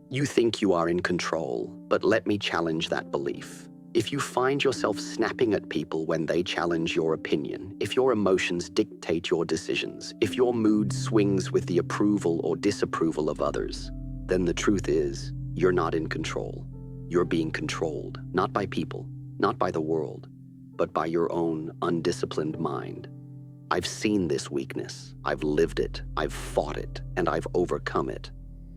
You think you are in control, but let me challenge that belief. If you find yourself snapping at people when they challenge your opinion, if your emotions dictate your decisions, if your mood swings with the approval or disapproval of others, then the truth is, you're not in control. You're being controlled, not by people, not by the world, but by your own undisciplined mind. I've seen this weakness, I've lived it, I've fought it, and I've overcome it.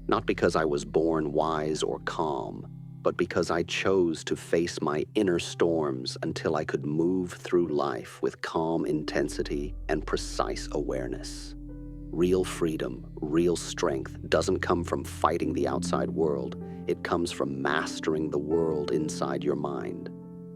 Not because I was born wise or calm, but because I chose to face my inner storms until I could move through life with calm intensity and precise awareness. Real freedom, real strength doesn't come from fighting the outside world. It comes from mastering the world inside your mind.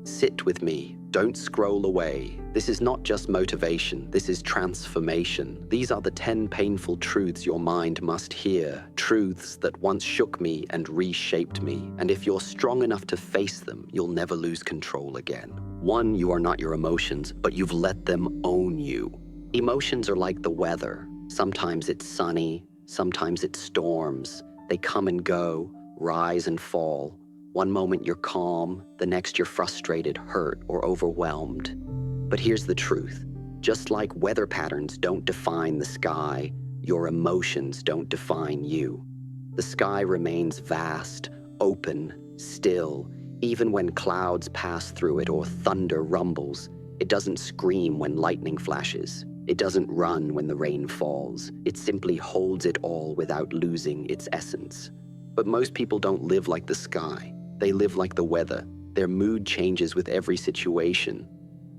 Sit with me. Don't scroll away. This is not just motivation. This is transformation. These are the 10 painful truths your mind must hear. Truths that once shook me and reshaped me. And if you're strong enough to face them, you'll never lose control again. 1, you are not your emotions, but you've let them own you. Emotions are like the weather. Sometimes it's sunny, sometimes it storms. They come and go, rise and fall. One moment you're calm, the next you're frustrated, hurt, or overwhelmed. But here's the truth. Just like weather patterns don't define the sky, your emotions don't define you. The sky remains vast, open, still. Even when clouds pass through it or thunder rumbles, it doesn't scream when lightning flashes. It doesn't run when the rain falls. It simply holds it all without losing its essence. But most people don't live like the sky. They live like the weather. Their mood changes with every situation.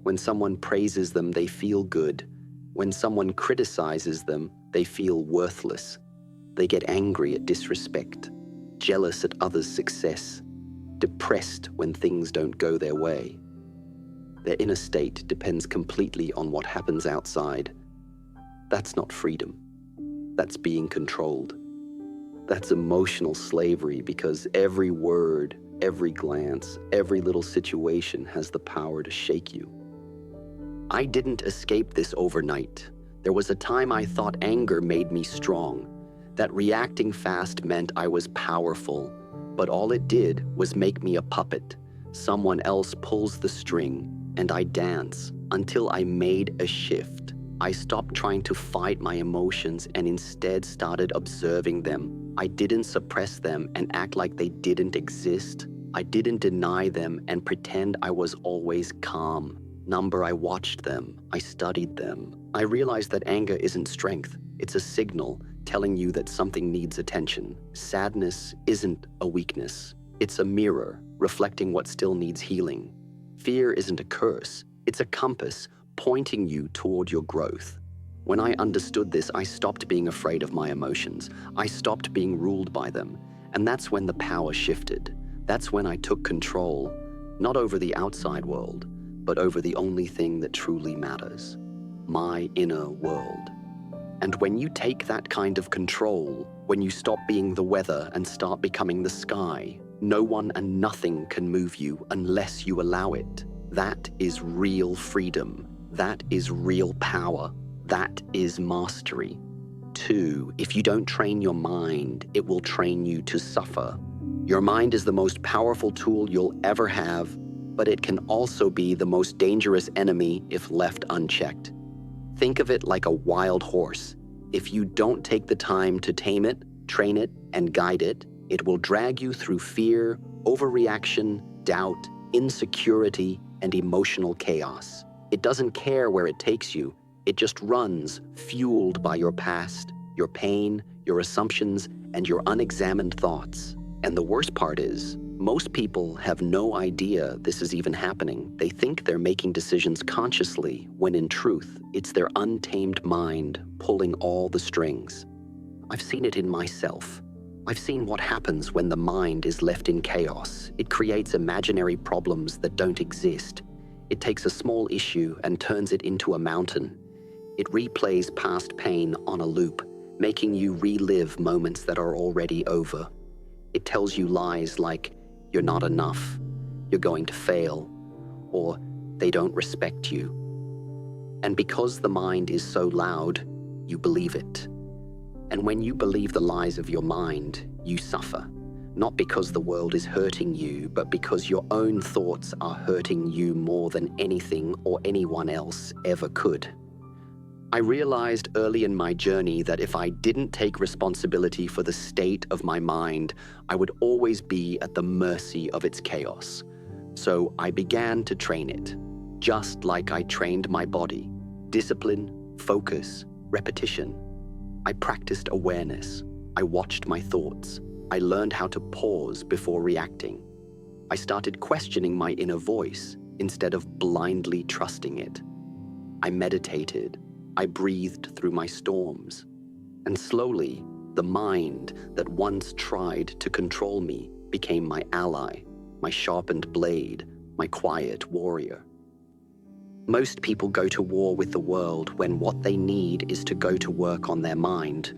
When someone praises them, they feel good. When someone criticizes them, they feel worthless. They get angry at disrespect, jealous at others' success, depressed when things don't go their way. Their inner state depends completely on what happens outside. That's not freedom. That's being controlled. That's emotional slavery because every word, every glance, every little situation has the power to shake you. I didn't escape this overnight. There was a time I thought anger made me strong, that reacting fast meant I was powerful, but all it did was make me a puppet. Someone else pulls the string, and I dance until I made a shift. I stopped trying to fight my emotions and instead started observing them. I didn't suppress them and act like they didn't exist. I didn't deny them and pretend I was always calm. I watched them. I studied them. I realized that anger isn't strength. It's a signal telling you that something needs attention. Sadness isn't a weakness. It's a mirror reflecting what still needs healing. Fear isn't a curse. It's a compass pointing you toward your growth. When I understood this, I stopped being afraid of my emotions. I stopped being ruled by them. And that's when the power shifted. That's when I took control, not over the outside world, but over the only thing that truly matters, my inner world. And when you take that kind of control, when you stop being the weather and start becoming the sky, no one and nothing can move you unless you allow it. That is real freedom. That is real power. That is mastery. 2, if you don't train your mind, it will train you to suffer. Your mind is the most powerful tool you'll ever have, but it can also be the most dangerous enemy if left unchecked. Think of it like a wild horse. If you don't take the time to tame it, train it, and guide it, it will drag you through fear, overreaction, doubt, insecurity, and emotional chaos. It doesn't care where it takes you. It just runs, fueled by your past, your pain, your assumptions, and your unexamined thoughts. And the worst part is, most people have no idea this is even happening. They think they're making decisions consciously, when in truth, it's their untamed mind pulling all the strings. I've seen it in myself. I've seen what happens when the mind is left in chaos. It creates imaginary problems that don't exist. It takes a small issue and turns it into a mountain. It replays past pain on a loop, making you relive moments that are already over. It tells you lies like, you're not enough, you're going to fail, or they don't respect you. And because the mind is so loud, you believe it. And when you believe the lies of your mind, you suffer. Not because the world is hurting you, but because your own thoughts are hurting you more than anything or anyone else ever could. I realized early in my journey that if I didn't take responsibility for the state of my mind, I would always be at the mercy of its chaos. So I began to train it, just like I trained my body. Discipline, focus, repetition. I practiced awareness. I watched my thoughts. I learned how to pause before reacting. I started questioning my inner voice instead of blindly trusting it. I meditated. I breathed through my storms. And slowly, the mind that once tried to control me became my ally, my sharpened blade, my quiet warrior. Most people go to war with the world when what they need is to go to work on their mind.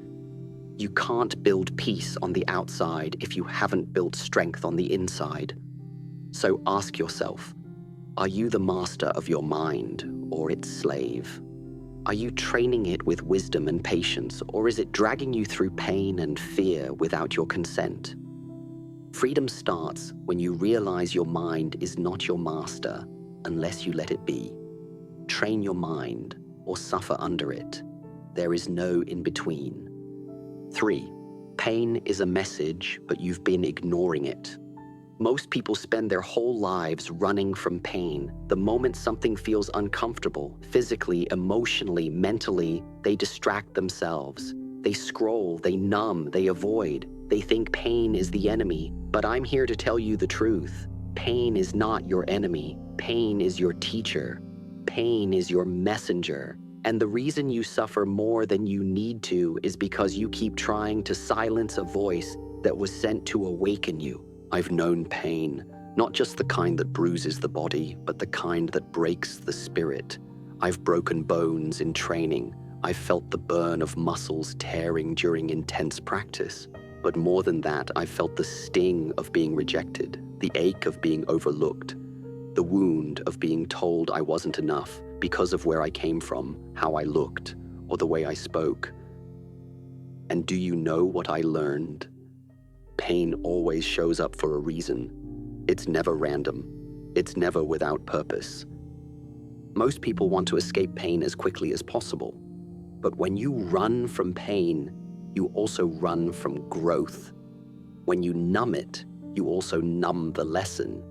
You can't build peace on the outside if you haven't built strength on the inside. So ask yourself, are you the master of your mind or its slave? Are you training it with wisdom and patience, or is it dragging you through pain and fear without your consent? Freedom starts when you realize your mind is not your master unless you let it be. Train your mind or suffer under it. There is no in-between. 3. Pain is a message, but you've been ignoring it. Most people spend their whole lives running from pain. The moment something feels uncomfortable, physically, emotionally, mentally, they distract themselves. They scroll, they numb, they avoid. They think pain is the enemy, but I'm here to tell you the truth. Pain is not your enemy. Pain is your teacher. Pain is your messenger. And the reason you suffer more than you need to is because you keep trying to silence a voice that was sent to awaken you. I've known pain, not just the kind that bruises the body, but the kind that breaks the spirit. I've broken bones in training. I've felt the burn of muscles tearing during intense practice. But more than that, I've felt the sting of being rejected, the ache of being overlooked, the wound of being told I wasn't enough because of where I came from, how I looked, or the way I spoke. And do you know what I learned? Pain always shows up for a reason. It's never random. It's never without purpose. Most people want to escape pain as quickly as possible. But when you run from pain, you also run from growth. When you numb it, you also numb the lesson.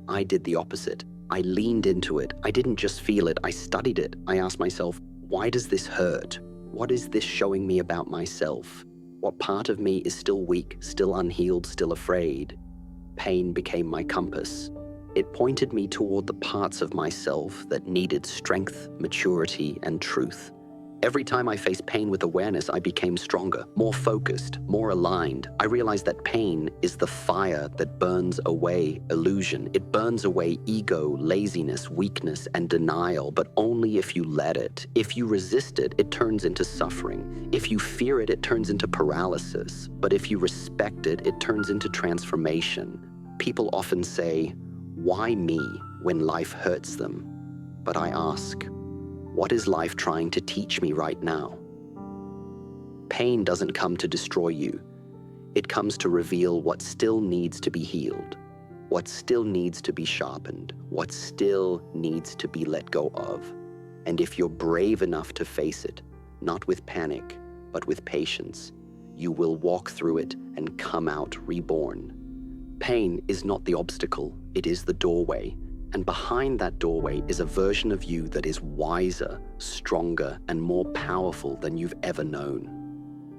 I did the opposite. I leaned into it. I didn't just feel it, I studied it. I asked myself, why does this hurt? What is this showing me about myself? What part of me is still weak, still unhealed, still afraid? Pain became my compass. It pointed me toward the parts of myself that needed strength, maturity, and truth. Every time I faced pain with awareness, I became stronger, more focused, more aligned. I realized that pain is the fire that burns away illusion. It burns away ego, laziness, weakness, and denial, but only if you let it. If you resist it, it turns into suffering. If you fear it, it turns into paralysis. But if you respect it, it turns into transformation. People often say, "Why me?" when life hurts them. But I ask, what is life trying to teach me right now? Pain doesn't come to destroy you. It comes to reveal what still needs to be healed, what still needs to be sharpened, what still needs to be let go of. And if you're brave enough to face it, not with panic, but with patience, you will walk through it and come out reborn. Pain is not the obstacle, it is the doorway. And behind that doorway is a version of you that is wiser, stronger, and more powerful than you've ever known.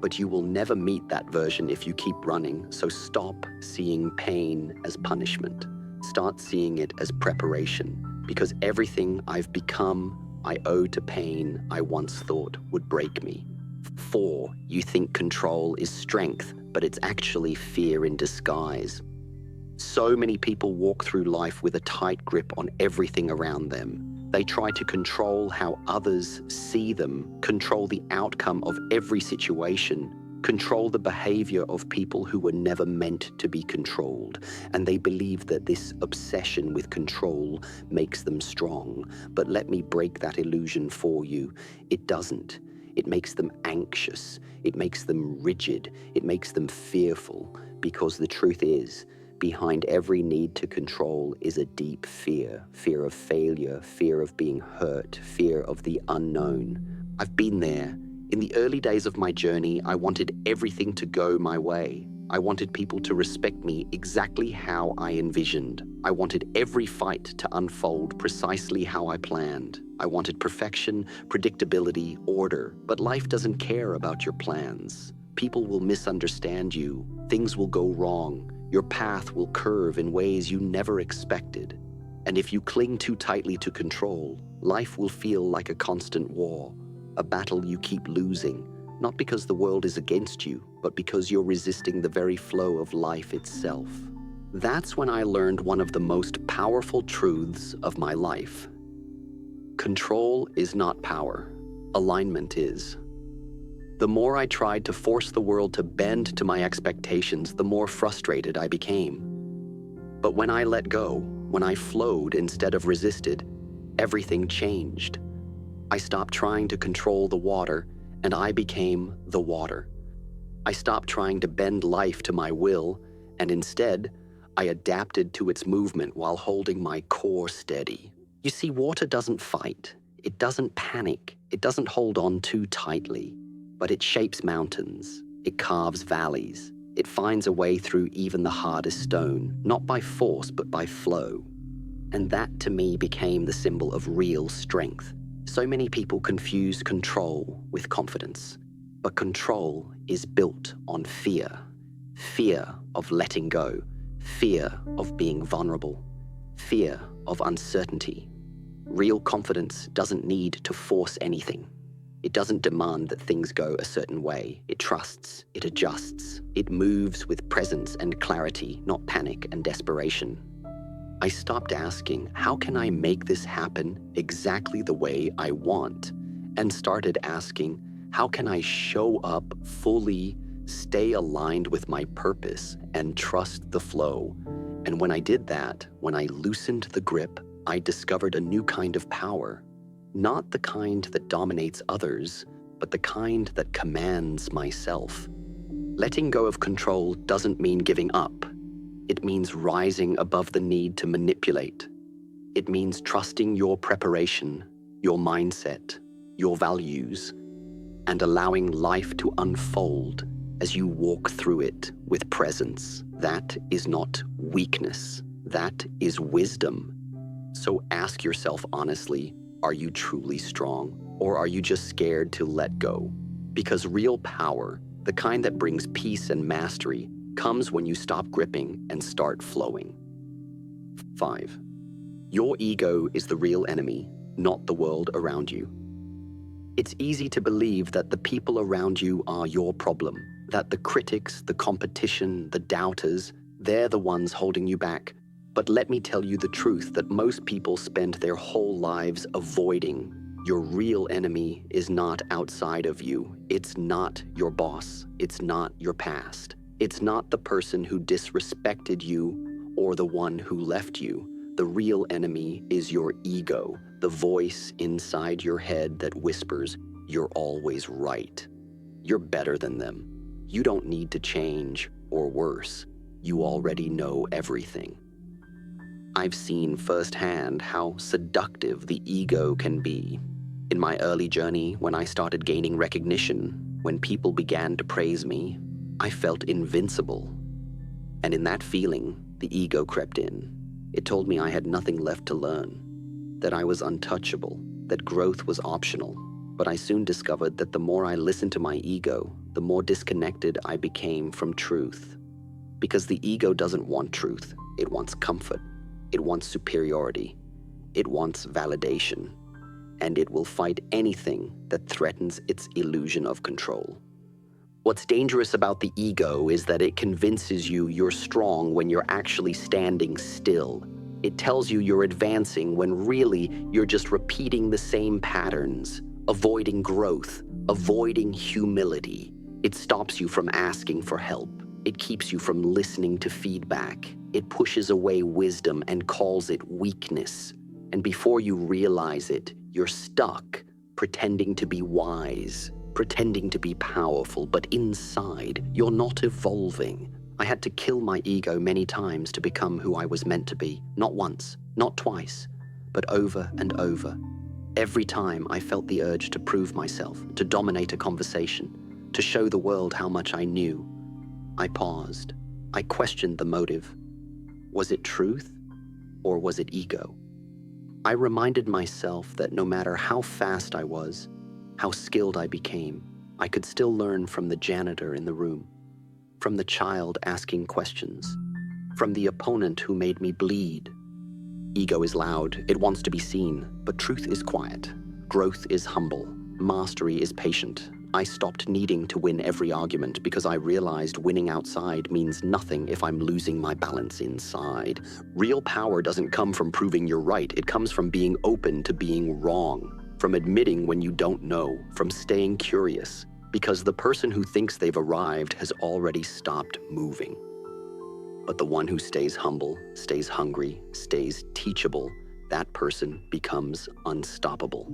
But you will never meet that version if you keep running, so stop seeing pain as punishment. Start seeing it as preparation, because everything I've become, I owe to pain I once thought would break me. 4, you think control is strength, but it's actually fear in disguise. So many people walk through life with a tight grip on everything around them. They try to control how others see them, control the outcome of every situation, control the behavior of people who were never meant to be controlled. And they believe that this obsession with control makes them strong. But let me break that illusion for you. It doesn't. It makes them anxious. It makes them rigid. It makes them fearful. Because the truth is, behind every need to control is a deep fear. Fear of failure, fear of being hurt, fear of the unknown. I've been there. In the early days of my journey, I wanted everything to go my way. I wanted people to respect me exactly how I envisioned. I wanted every fight to unfold precisely how I planned. I wanted perfection, predictability, order. But life doesn't care about your plans. People will misunderstand you. Things will go wrong. Your path will curve in ways you never expected. And if you cling too tightly to control, life will feel like a constant war, a battle you keep losing, not because the world is against you, but because you're resisting the very flow of life itself. That's when I learned one of the most powerful truths of my life. Control is not power. Alignment is. The more I tried to force the world to bend to my expectations, the more frustrated I became. But when I let go, when I flowed instead of resisted, everything changed. I stopped trying to control the water, and I became the water. I stopped trying to bend life to my will, and instead, I adapted to its movement while holding my core steady. You see, water doesn't fight. It doesn't panic. It doesn't hold on too tightly. But it shapes mountains. It carves valleys. It finds a way through even the hardest stone, not by force, but by flow. And that, to me, became the symbol of real strength. So many people confuse control with confidence. But control is built on fear. Fear of letting go. Fear of being vulnerable. Fear of uncertainty. Real confidence doesn't need to force anything. It doesn't demand that things go a certain way. It trusts, it adjusts, it moves with presence and clarity, not panic and desperation. I stopped asking, how can I make this happen exactly the way I want? And started asking, how can I show up fully, stay aligned with my purpose, and trust the flow? And when I did that, when I loosened the grip, I discovered a new kind of power. Not the kind that dominates others, but the kind that commands myself. Letting go of control doesn't mean giving up. It means rising above the need to manipulate. It means trusting your preparation, your mindset, your values, and allowing life to unfold as you walk through it with presence. That is not weakness. That is wisdom. So ask yourself honestly, are you truly strong, or are you just scared to let go? Because real power, the kind that brings peace and mastery, comes when you stop gripping and start flowing. 5. Your ego is the real enemy, not the world around you. It's easy to believe that the people around you are your problem, that the critics, the competition, the doubters, they're the ones holding you back. But let me tell you the truth that most people spend their whole lives avoiding. Your real enemy is not outside of you. It's not your boss. It's not your past. It's not the person who disrespected you or the one who left you. The real enemy is your ego, the voice inside your head that whispers, "You're always right. You're better than them. You don't need to change, or worse, you already know everything." I've seen firsthand how seductive the ego can be. In my early journey, when I started gaining recognition, when people began to praise me, I felt invincible. And in that feeling, the ego crept in. It told me I had nothing left to learn, that I was untouchable, that growth was optional. But I soon discovered that the more I listened to my ego, the more disconnected I became from truth. Because the ego doesn't want truth, it wants comfort. It wants superiority. It wants validation. And it will fight anything that threatens its illusion of control. What's dangerous about the ego is that it convinces you you're strong when you're actually standing still. It tells you you're advancing when really you're just repeating the same patterns, avoiding growth, avoiding humility. It stops you from asking for help. It keeps you from listening to feedback. It pushes away wisdom and calls it weakness. And before you realize it, you're stuck, pretending to be wise, pretending to be powerful, but inside, you're not evolving. I had to kill my ego many times to become who I was meant to be, not once, not twice, but over and over. Every time I felt the urge to prove myself, to dominate a conversation, to show the world how much I knew, I paused. I questioned the motive. Was it truth, or was it ego? I reminded myself that no matter how fast I was, how skilled I became, I could still learn from the janitor in the room, from the child asking questions, from the opponent who made me bleed. Ego is loud, it wants to be seen, but truth is quiet. Growth is humble, mastery is patient. I stopped needing to win every argument because I realized winning outside means nothing if I'm losing my balance inside. Real power doesn't come from proving you're right, it comes from being open to being wrong, from admitting when you don't know, from staying curious, because the person who thinks they've arrived has already stopped moving. But the one who stays humble, stays hungry, stays teachable, that person becomes unstoppable.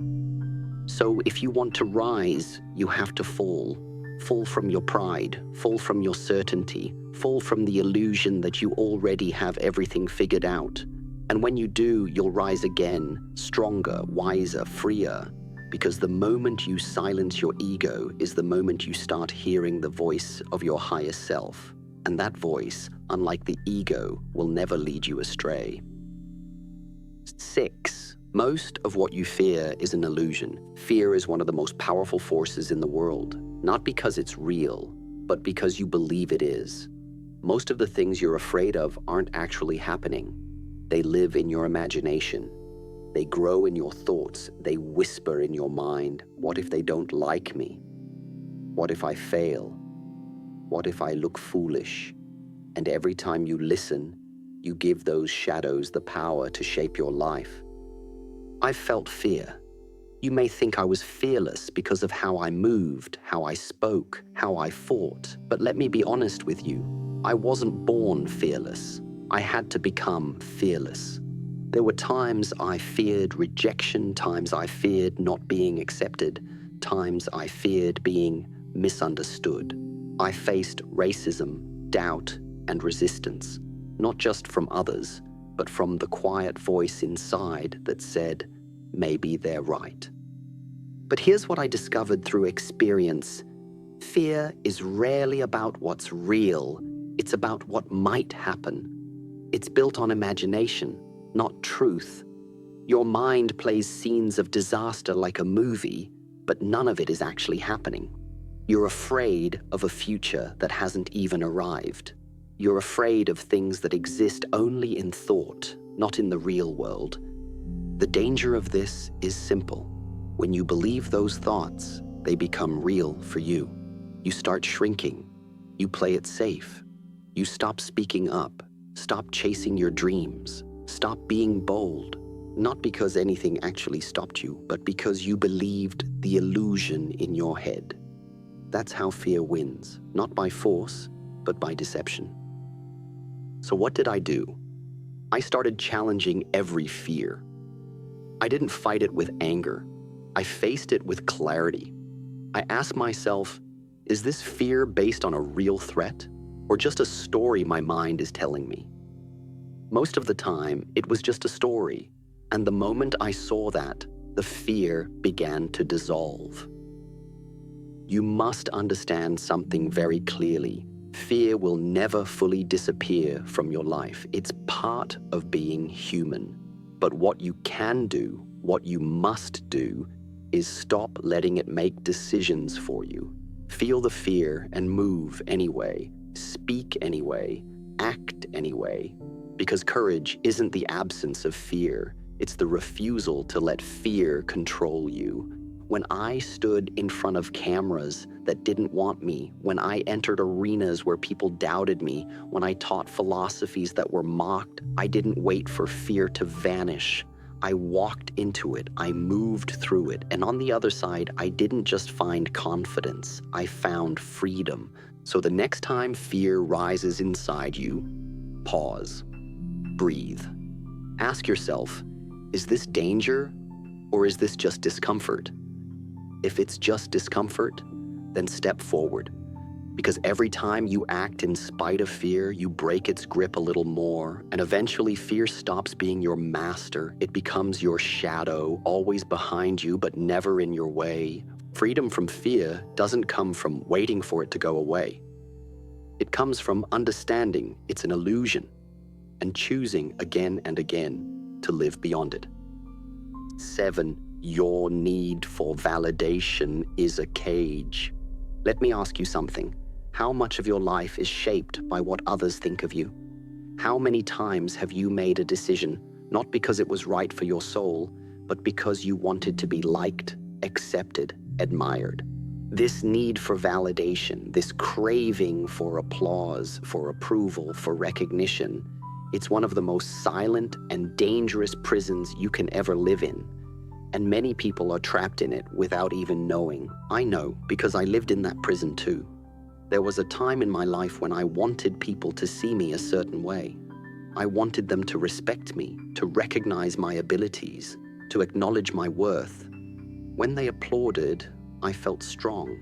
So if you want to rise, you have to fall. Fall from your pride, fall from your certainty, fall from the illusion that you already have everything figured out. And when you do, you'll rise again, stronger, wiser, freer. Because the moment you silence your ego is the moment you start hearing the voice of your higher self. And that voice, unlike the ego, will never lead you astray. 6. Most of what you fear is an illusion. Fear is one of the most powerful forces in the world, not because it's real, but because you believe it is. Most of the things you're afraid of aren't actually happening. They live in your imagination. They grow in your thoughts. They whisper in your mind. What if they don't like me? What if I fail? What if I look foolish? And every time you listen, you give those shadows the power to shape your life. I've felt fear. You may think I was fearless because of how I moved, how I spoke, how I fought. But let me be honest with you. I wasn't born fearless. I had to become fearless. There were times I feared rejection, times I feared not being accepted, times I feared being misunderstood. I faced racism, doubt, and resistance, not just from others, but from the quiet voice inside that said, maybe they're right. But here's what I discovered through experience. Fear is rarely about what's real, it's about what might happen. It's built on imagination, not truth. Your mind plays scenes of disaster like a movie, but none of it is actually happening. You're afraid of a future that hasn't even arrived. You're afraid of things that exist only in thought, not in the real world. The danger of this is simple. When you believe those thoughts, they become real for you. You start shrinking. You play it safe. You stop speaking up. Stop chasing your dreams. Stop being bold. Not because anything actually stopped you, but because you believed the illusion in your head. That's how fear wins, not by force, but by deception. So what did I do? I started challenging every fear. I didn't fight it with anger. I faced it with clarity. I asked myself, is this fear based on a real threat, or just a story my mind is telling me? Most of the time, it was just a story, and the moment I saw that, the fear began to dissolve. You must understand something very clearly. Fear will never fully disappear from your life. It's part of being human. But what you can do, what you must do, is stop letting it make decisions for you. Feel the fear and move anyway. Speak anyway. Act anyway. Because courage isn't the absence of fear. It's the refusal to let fear control you. When I stood in front of cameras that didn't want me, when I entered arenas where people doubted me, when I taught philosophies that were mocked, I didn't wait for fear to vanish. I walked into it, I moved through it, and on the other side, I didn't just find confidence, I found freedom. So the next time fear rises inside you, pause, breathe. Ask yourself, is this danger or is this just discomfort? If it's just discomfort, then step forward. Because every time you act in spite of fear, you break its grip a little more, and eventually fear stops being your master. It becomes your shadow, always behind you but never in your way. Freedom from fear doesn't come from waiting for it to go away. It comes from understanding it's an illusion and choosing again and again to live beyond it. 7. Your need for validation is a cage. Let me ask you something. How much of your life is shaped by what others think of you? How many times have you made a decision, not because it was right for your soul, but because you wanted to be liked, accepted, admired? This need for validation, this craving for applause, for approval, for recognition, it's one of the most silent and dangerous prisons you can ever live in. And many people are trapped in it without even knowing. I know because I lived in that prison too. There was a time in my life when I wanted people to see me a certain way. I wanted them to respect me, to recognize my abilities, to acknowledge my worth. When they applauded, I felt strong.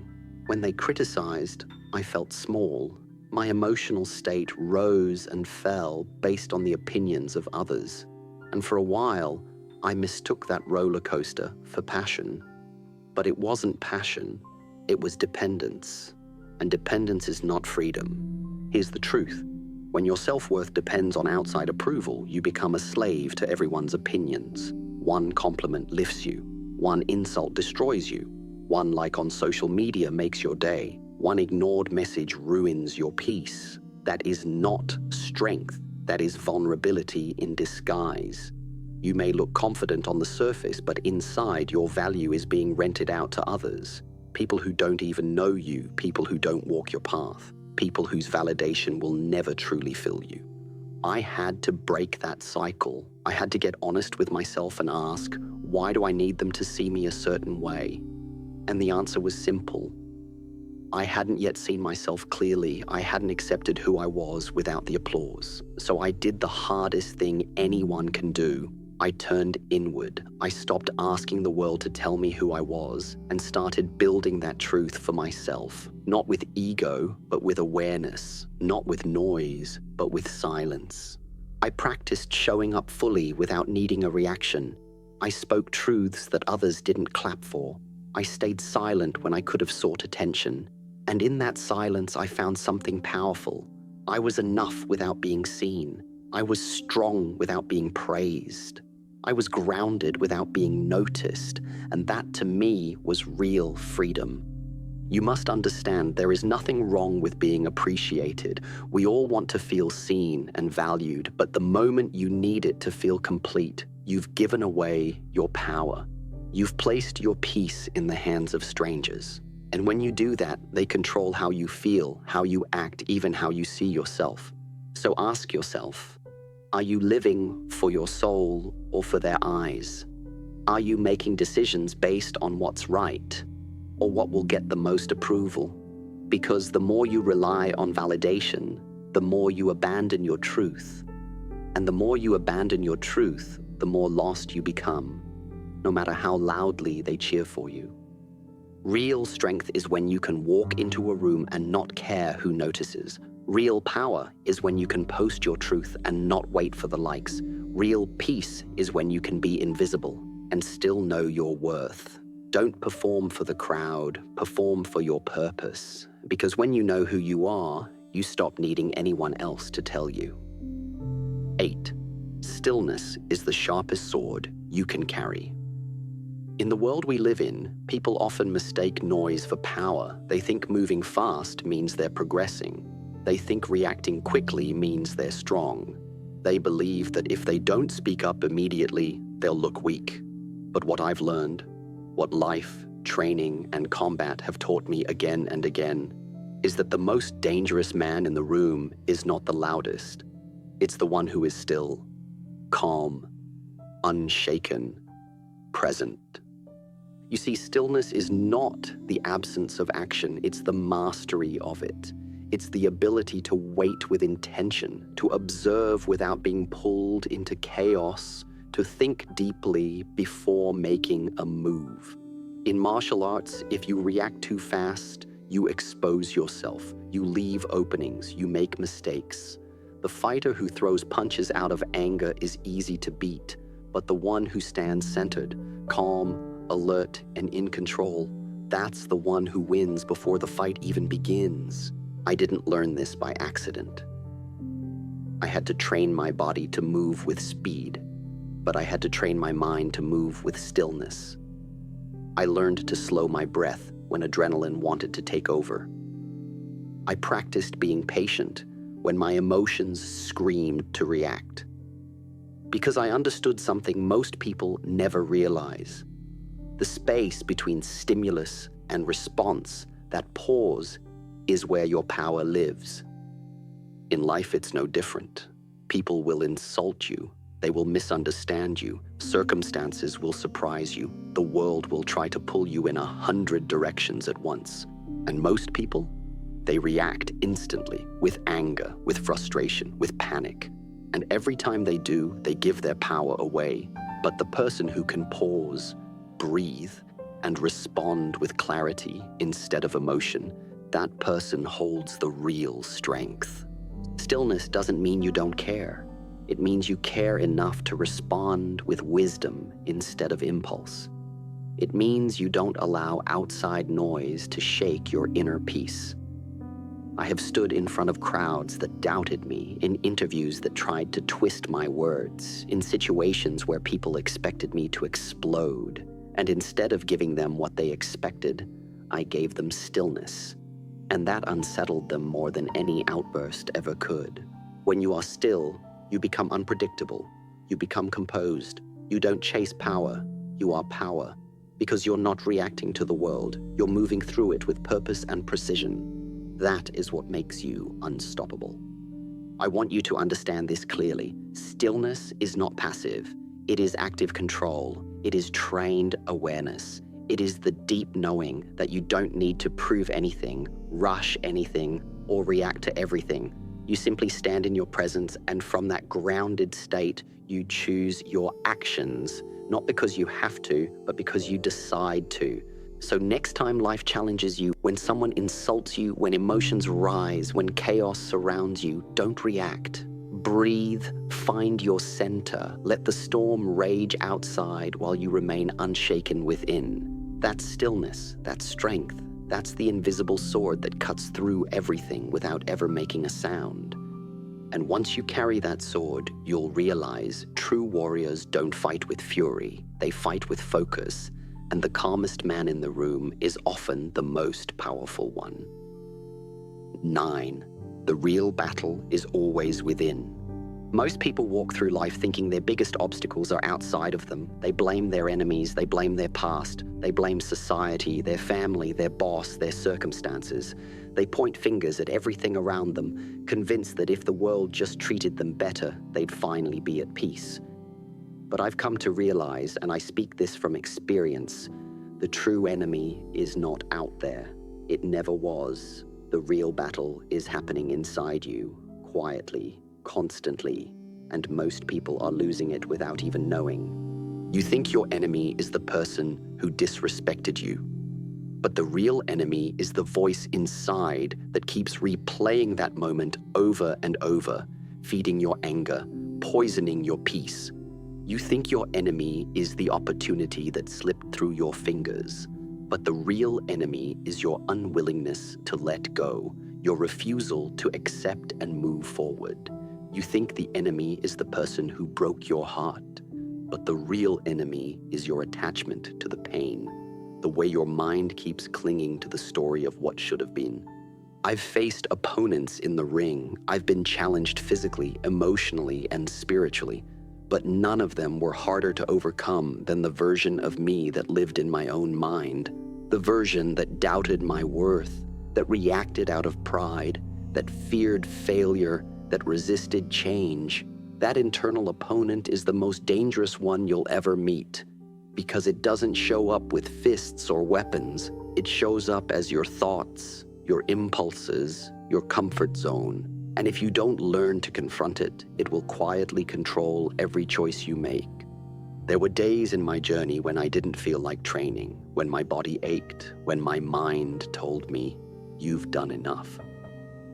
When they criticized, I felt small. My emotional state rose and fell based on the opinions of others. And for a while, I mistook that roller coaster for passion. But it wasn't passion, it was dependence. And dependence is not freedom. Here's the truth. When your self-worth depends on outside approval, you become a slave to everyone's opinions. One compliment lifts you. One insult destroys you. One like on social media makes your day. One ignored message ruins your peace. That is not strength. That is vulnerability in disguise. You may look confident on the surface, but inside your value is being rented out to others. People who don't even know you, people who don't walk your path, people whose validation will never truly fill you. I had to break that cycle. I had to get honest with myself and ask, why do I need them to see me a certain way? And the answer was simple. I hadn't yet seen myself clearly. I hadn't accepted who I was without the applause. So I did the hardest thing anyone can do. I turned inward. I stopped asking the world to tell me who I was and started building that truth for myself, not with ego, but with awareness, not with noise, but with silence. I practiced showing up fully without needing a reaction. I spoke truths that others didn't clap for. I stayed silent when I could have sought attention. And in that silence, I found something powerful. I was enough without being seen. I was strong without being praised. I was grounded without being noticed, and that to me was real freedom. You must understand there is nothing wrong with being appreciated. We all want to feel seen and valued, but the moment you need it to feel complete, you've given away your power. You've placed your peace in the hands of strangers. And when you do that, they control how you feel, how you act, even how you see yourself. So ask yourself, are you living for your soul or for their eyes? Are you making decisions based on what's right or what will get the most approval? Because the more you rely on validation, the more you abandon your truth. And the more you abandon your truth, the more lost you become, no matter how loudly they cheer for you. Real strength is when you can walk into a room and not care who notices. Real power is when you can post your truth and not wait for the likes. Real peace is when you can be invisible and still know your worth. Don't perform for the crowd, perform for your purpose. Because when you know who you are, you stop needing anyone else to tell you. 8. Stillness is the sharpest sword you can carry. In the world we live in, people often mistake noise for power. They think moving fast means they're progressing. They think reacting quickly means they're strong. They believe that if they don't speak up immediately, they'll look weak. But what I've learned, what life, training, and combat have taught me again and again, is that the most dangerous man in the room is not the loudest. It's the one who is still, calm, unshaken, present. You see, stillness is not the absence of action, it's the mastery of it. It's the ability to wait with intention, to observe without being pulled into chaos, to think deeply before making a move. In martial arts, if you react too fast, You expose yourself, you leave openings, you make mistakes. The fighter who throws punches out of anger is easy to beat, but the one who stands centered, calm, alert, and in control, that's the one who wins before the fight even begins. I didn't learn this by accident. I had to train my body to move with speed, but I had to train my mind to move with stillness. I learned to slow my breath when adrenaline wanted to take over. I practiced being patient when my emotions screamed to react. Because I understood something most people never realize. The space between stimulus and response, that pause, is where your power lives. In life, it's no different. People will insult you. They will misunderstand you. Circumstances will surprise you. The world will try to pull you in 100 directions at once. And most people, they react instantly with anger, with frustration, with panic. And every time they do, they give their power away. But the person who can pause, breathe, and respond with clarity instead of emotion, that person holds the real strength. Stillness doesn't mean you don't care. It means you care enough to respond with wisdom instead of impulse. It means you don't allow outside noise to shake your inner peace. I have stood in front of crowds that doubted me, in interviews that tried to twist my words, in situations where people expected me to explode, and instead of giving them what they expected, I gave them stillness. And that unsettled them more than any outburst ever could. When you are still, you become unpredictable. You become composed. You don't chase power. You are power. Because you're not reacting to the world. You're moving through it with purpose and precision. That is what makes you unstoppable. I want you to understand this clearly. Stillness is not passive. It is active control. It is trained awareness. It is the deep knowing that you don't need to prove anything, rush anything, or react to everything. You simply stand in your presence, and from that grounded state, you choose your actions, not because you have to, but because you decide to. So next time life challenges you, when someone insults you, when emotions rise, when chaos surrounds you, don't react. Breathe, find your center, let the storm rage outside while you remain unshaken within. That's stillness, that's strength, that's the invisible sword that cuts through everything without ever making a sound. And once you carry that sword, you'll realize true warriors don't fight with fury, they fight with focus, and the calmest man in the room is often the most powerful one. 9. The real battle is always within. Most people walk through life thinking their biggest obstacles are outside of them. They blame their enemies, they blame their past, they blame society, their family, their boss, their circumstances. They point fingers at everything around them, convinced that if the world just treated them better, they'd finally be at peace. But I've come to realize, and I speak this from experience, the true enemy is not out there. It never was. The real battle is happening inside you, quietly, constantly, and most people are losing it without even knowing. You think your enemy is the person who disrespected you, but the real enemy is the voice inside that keeps replaying that moment over and over, feeding your anger, poisoning your peace. You think your enemy is the opportunity that slipped through your fingers, but the real enemy is your unwillingness to let go, your refusal to accept and move forward. You think the enemy is the person who broke your heart, but the real enemy is your attachment to the pain, the way your mind keeps clinging to the story of what should have been. I've faced opponents in the ring. I've been challenged physically, emotionally, and spiritually, but none of them were harder to overcome than the version of me that lived in my own mind, the version that doubted my worth, that reacted out of pride, that feared failure, that resisted change. That internal opponent is the most dangerous one you'll ever meet, because it doesn't show up with fists or weapons. It shows up as your thoughts, your impulses, your comfort zone. And if you don't learn to confront it, it will quietly control every choice you make. There were days in my journey when I didn't feel like training, when my body ached, when my mind told me, You've done enough.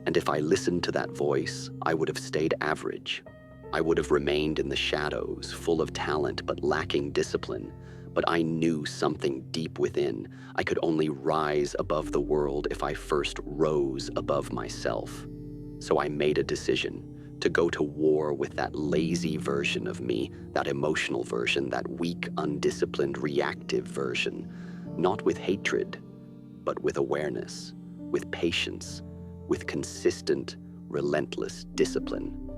And if I listened to that voice, I would have stayed average. I would have remained in the shadows, full of talent but lacking discipline. But I knew something deep within. I could only rise above the world if I first rose above myself. So I made a decision to go to war with that lazy version of me, that emotional version, that weak, undisciplined, reactive version. Not with hatred, but with awareness, with patience, with consistent, relentless discipline.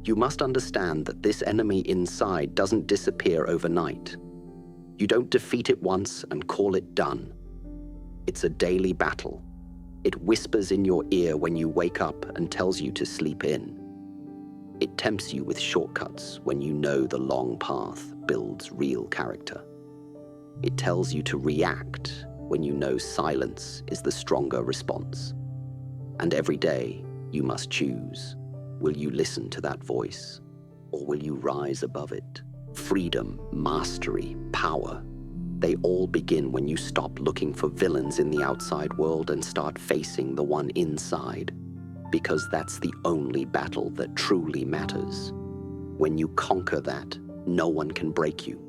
You must understand that this enemy inside doesn't disappear overnight. You don't defeat it once and call it done. It's a daily battle. It whispers in your ear when you wake up and tells you to sleep in. It tempts you with shortcuts when you know the long path builds real character. It tells you to react when you know silence is the stronger response. And every day, you must choose. Will you listen to that voice, or will you rise above it? Freedom, mastery, power, they all begin when you stop looking for villains in the outside world and start facing the one inside, because that's the only battle that truly matters. When you conquer that, no one can break you.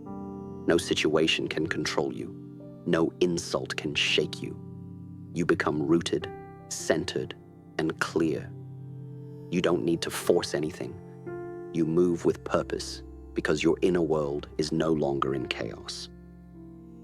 No situation can control you. No insult can shake you. You become rooted, centered, and clear. You don't need to force anything. You move with purpose because your inner world is no longer in chaos.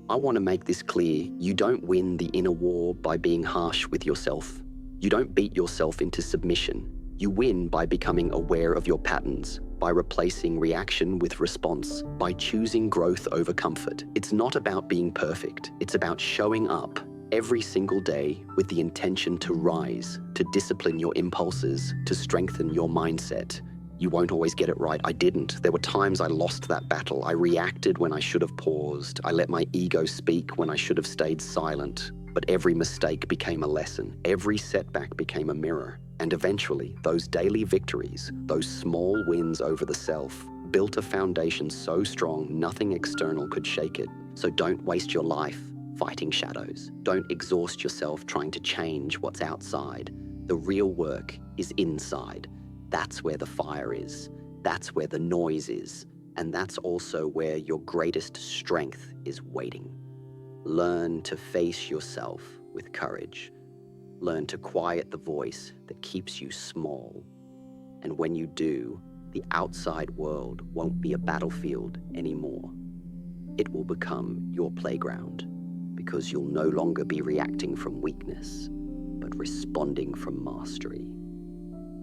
I want to make this clear. You don't win the inner war by being harsh with yourself. You don't beat yourself into submission. You win by becoming aware of your patterns, by replacing reaction with response, by choosing growth over comfort. It's not about being perfect. It's about showing up every single day with the intention to rise, to discipline your impulses, to strengthen your mindset. You won't always get it right. I didn't. There were times I lost that battle. I reacted when I should have paused. I let my ego speak when I should have stayed silent. But every mistake became a lesson. Every setback became a mirror. And eventually, those daily victories, those small wins over the self, built a foundation so strong nothing external could shake it. So don't waste your life fighting shadows. Don't exhaust yourself trying to change what's outside. The real work is inside. That's where the fire is. That's where the noise is. And that's also where your greatest strength is waiting. Learn to face yourself with courage. Learn to quiet the voice that keeps you small. And when you do, the outside world won't be a battlefield anymore. It will become your playground, because you'll no longer be reacting from weakness, but responding from mastery.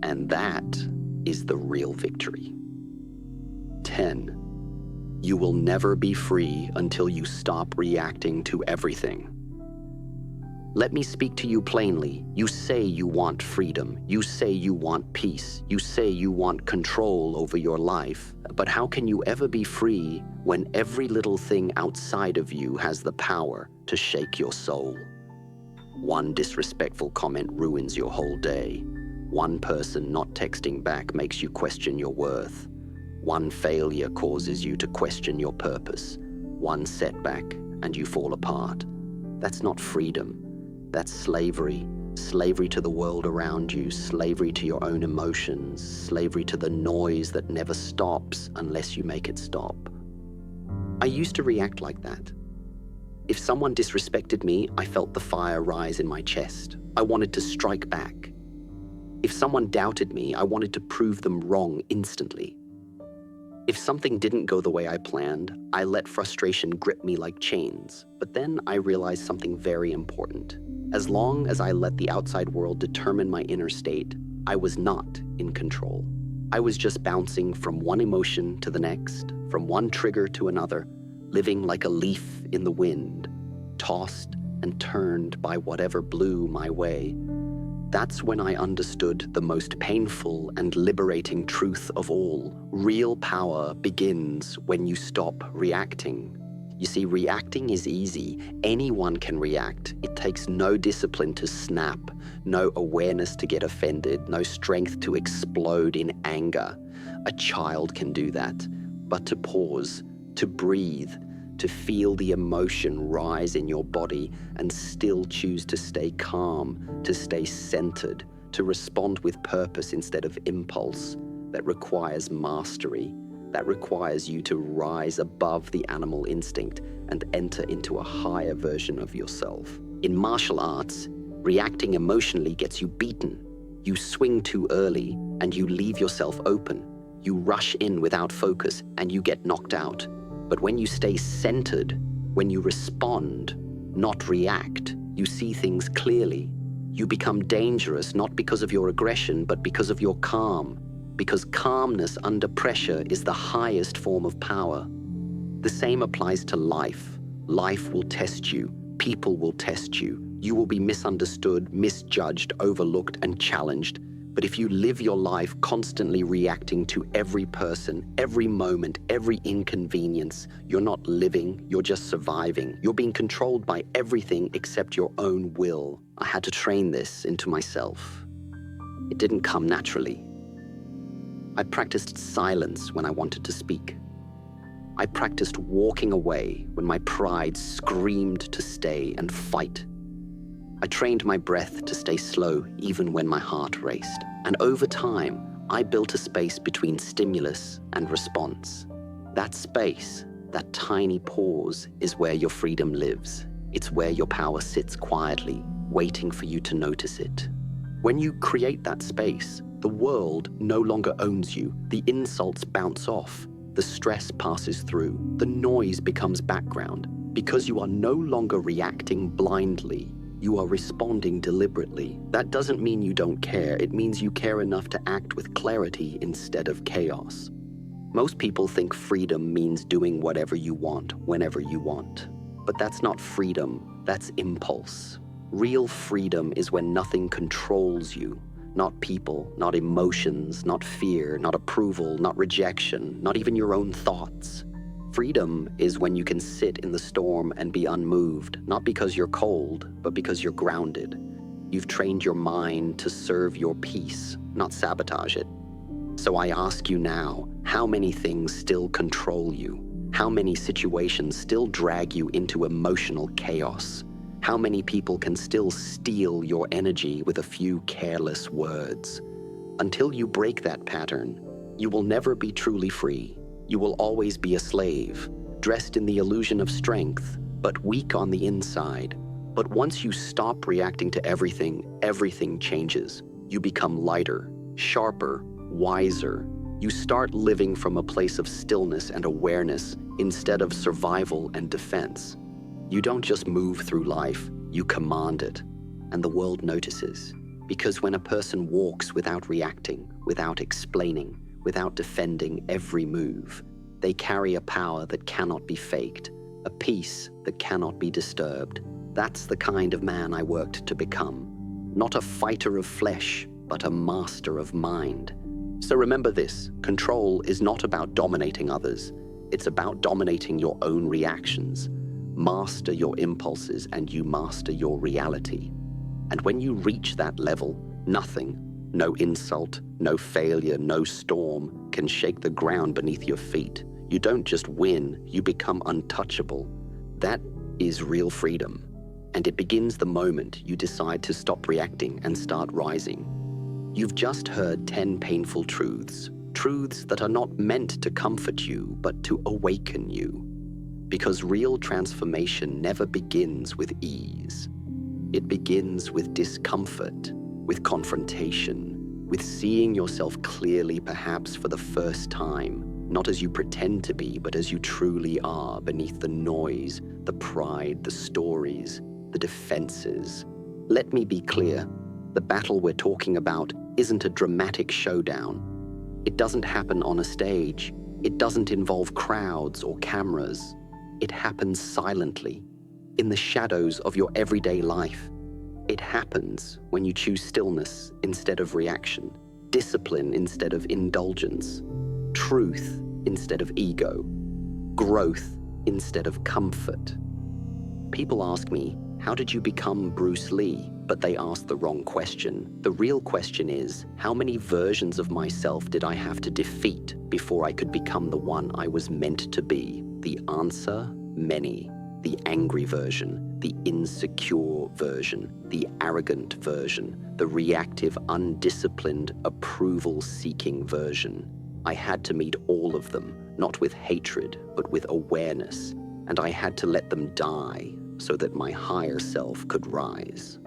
And that is the real victory. 10. You will never be free until you stop reacting to everything. Let me speak to you plainly. You say you want freedom. You say you want peace. You say you want control over your life. But how can you ever be free when every little thing outside of you has the power to shake your soul? One disrespectful comment ruins your whole day. One person not texting back makes you question your worth. One failure causes you to question your purpose. One setback and you fall apart. That's not freedom. That's slavery. Slavery to the world around you, slavery to your own emotions, slavery to the noise that never stops unless you make it stop. I used to react like that. If someone disrespected me, I felt the fire rise in my chest. I wanted to strike back. If someone doubted me, I wanted to prove them wrong instantly. If something didn't go the way I planned, I let frustration grip me like chains. But then I realized something very important. As long as I let the outside world determine my inner state, I was not in control. I was just bouncing from one emotion to the next, from one trigger to another, living like a leaf in the wind, tossed and turned by whatever blew my way. That's when I understood the most painful and liberating truth of all. Real power begins when you stop reacting. You see, reacting is easy. Anyone can react. It takes no discipline to snap, no awareness to get offended, no strength to explode in anger. A child can do that. But to pause, to breathe, to feel the emotion rise in your body and still choose to stay calm, to stay centered, to respond with purpose instead of impulse. That requires mastery. That requires you to rise above the animal instinct and enter into a higher version of yourself. In martial arts, reacting emotionally gets you beaten. You swing too early and you leave yourself open. You rush in without focus and you get knocked out. But when you stay centered, when you respond, not react, you see things clearly. You become dangerous not because of your aggression, but because of your calm. Because calmness under pressure is the highest form of power. The same applies to life. Life will test you. People will test you. You will be misunderstood, misjudged, overlooked, and challenged. But if you live your life constantly reacting to every person, every moment, every inconvenience, you're not living, you're just surviving. You're being controlled by everything except your own will. I had to train this into myself. It didn't come naturally. I practiced silence when I wanted to speak. I practiced walking away when my pride screamed to stay and fight. I trained my breath to stay slow even when my heart raced. And over time, I built a space between stimulus and response. That space, that tiny pause, is where your freedom lives. It's where your power sits quietly, waiting for you to notice it. When you create that space, the world no longer owns you. The insults bounce off. The stress passes through. The noise becomes background. Because you are no longer reacting blindly, you are responding deliberately. That doesn't mean you don't care. It means you care enough to act with clarity instead of chaos. Most people think freedom means doing whatever you want, whenever you want. But that's not freedom, that's impulse. Real freedom is when nothing controls you. Not people, not emotions, not fear, not approval, not rejection, not even your own thoughts. Freedom is when you can sit in the storm and be unmoved, not because you're cold, but because you're grounded. You've trained your mind to serve your peace, not sabotage it. So I ask you now, how many things still control you? How many situations still drag you into emotional chaos? How many people can still steal your energy with a few careless words? Until you break that pattern, you will never be truly free. You will always be a slave, dressed in the illusion of strength, but weak on the inside. But once you stop reacting to everything, everything changes. You become lighter, sharper, wiser. You start living from a place of stillness and awareness instead of survival and defense. You don't just move through life, you command it. And the world notices. Because when a person walks without reacting, without explaining, without defending every move, they carry a power that cannot be faked, a peace that cannot be disturbed. That's the kind of man I worked to become. Not a fighter of flesh, but a master of mind. So remember this, control is not about dominating others. It's about dominating your own reactions. Master your impulses and you master your reality. And when you reach that level, nothing, no insult, no failure, no storm can shake the ground beneath your feet. You don't just win, you become untouchable. That is real freedom. And it begins the moment you decide to stop reacting and start rising. You've just heard 10 painful truths. Truths that are not meant to comfort you, but to awaken you. Because real transformation never begins with ease. It begins with discomfort, with confrontation, with seeing yourself clearly perhaps for the first time, not as you pretend to be, but as you truly are beneath the noise, the pride, the stories, the defenses. Let me be clear, the battle we're talking about isn't a dramatic showdown. It doesn't happen on a stage. It doesn't involve crowds or cameras. It happens silently, in the shadows of your everyday life. It happens when you choose stillness instead of reaction, discipline instead of indulgence, truth instead of ego, growth instead of comfort. People ask me, how did you become Bruce Lee? But they ask the wrong question. The real question is, how many versions of myself did I have to defeat before I could become the one I was meant to be? The answer Many. The angry version, the insecure version, the arrogant version, the reactive, undisciplined, approval-seeking version. I had to meet all of them, not with hatred, but with awareness, and I had to let them die so that my higher self could rise.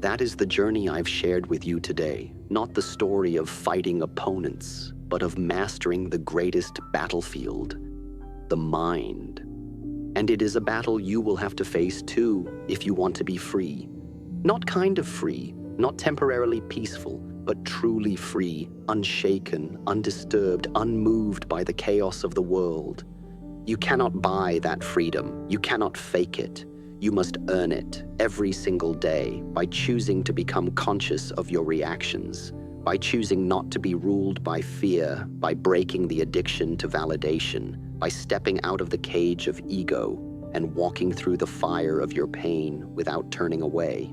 That is the journey I've shared with you today, not the story of fighting opponents, but of mastering the greatest battlefield, the mind. And it is a battle you will have to face too if you want to be free. Not kind of free, not temporarily peaceful, but truly free, unshaken, undisturbed, unmoved by the chaos of the world. You cannot buy that freedom. You cannot fake it. You must earn it every single day by choosing to become conscious of your reactions, by choosing not to be ruled by fear, by breaking the addiction to validation, by stepping out of the cage of ego and walking through the fire of your pain without turning away.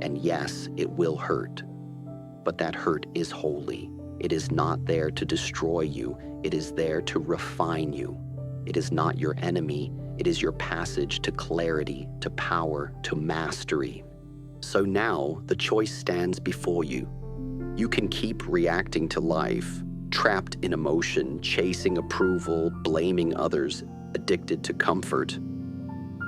And yes, it will hurt, but that hurt is holy. It is not there to destroy you. It is there to refine you. It is not your enemy. It is your passage to clarity, to power, to mastery. So now the choice stands before you. You can keep reacting to life, trapped in emotion, chasing approval, blaming others, addicted to comfort.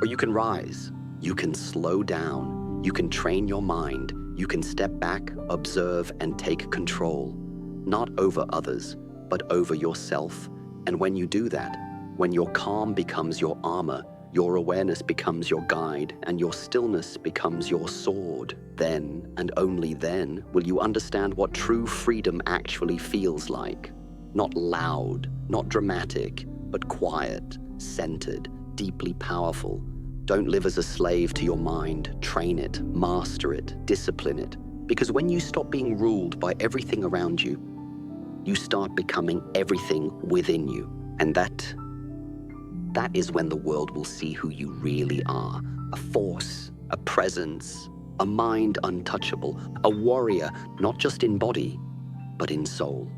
Or you can rise, you can slow down, you can train your mind, you can step back, observe, and take control, not over others, but over yourself. And when you do that, when your calm becomes your armor, your awareness becomes your guide, and your stillness becomes your sword, then, and only then, will you understand what true freedom actually feels like. Not loud, not dramatic, but quiet, centered, deeply powerful. Don't live as a slave to your mind. Train it, master it, discipline it. Because when you stop being ruled by everything around you, you start becoming everything within you. And that is when the world will see who you really are. A force, a presence, a mind untouchable, a warrior, not just in body, but in soul.